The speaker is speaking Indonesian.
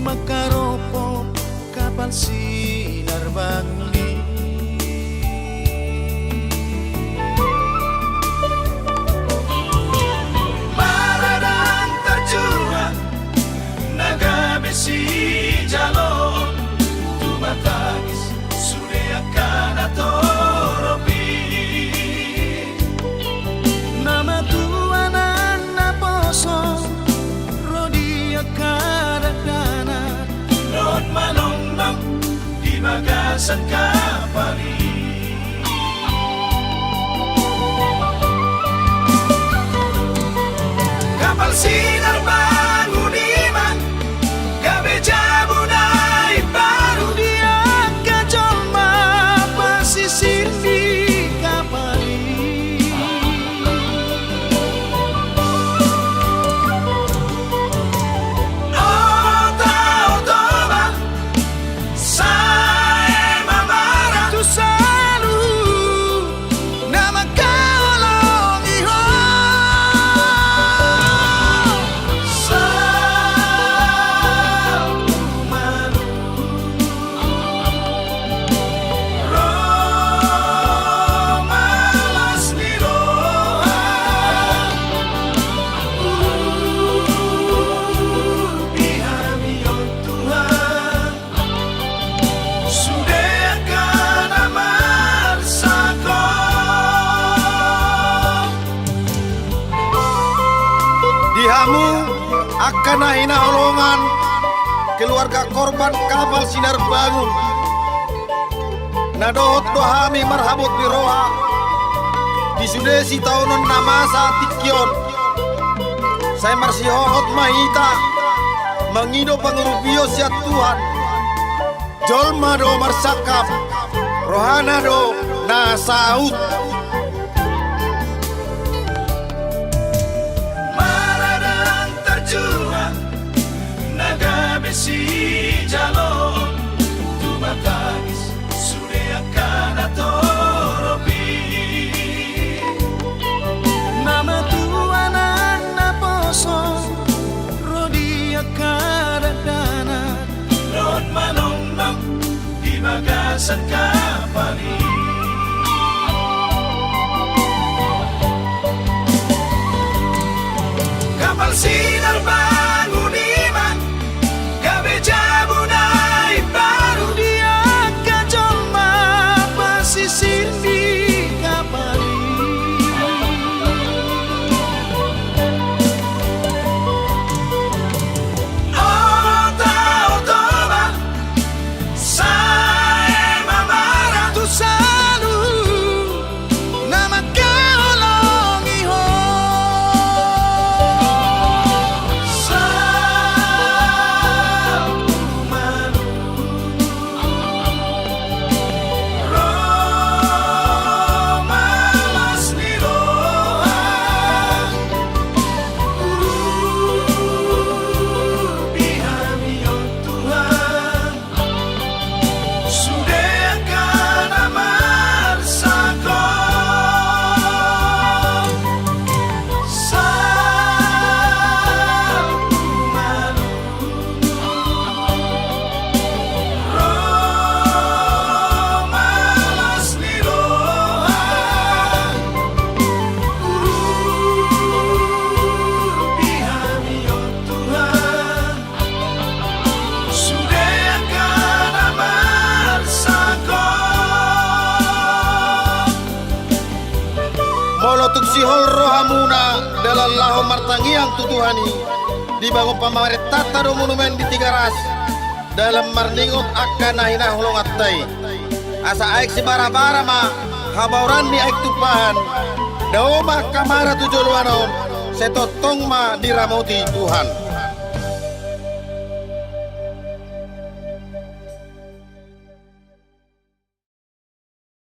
Makaropon kapal sinar bangun Maradang terjuang naga besi jalon tumatagis sudah akan atoropi nama Tuhan anak poso rodi akadana not manong di bagasan kapal kapal sinar bangun iman gabe jabunai baru dia kajolma pasisir di kapal oh tau toba saya mamara tu selalu nama kau longi ho Dihamu akan nahina olongan keluarga korban kapal sinar bangun nadohot dohami marhabut biroha di sudesi tahunan namasa tikion saya marsi hohot mahita mengido pangurubio siat Tuhan jolma do marsakap rohana do nasaut naga besi jalon tumatagis sudah akan atoropi nama Tuhan anak poso rodi akadana not manong di bagasan kapal kapal sinar bangun iman gabe jabunai baru dia kajolma pasisir di kapal oh tau toba saya mamara tu selalu nama kau longi ho sihol rohamuna dalam lahu martangiang tutuhani dibangun pamaret tata do monumen di Tigaras dalam marningot akan nahina hulong attai asa aik si bara-bara ma habauran ni aik tupahan daoma kamara tujuluanom setotong ma diramoti Tuhan.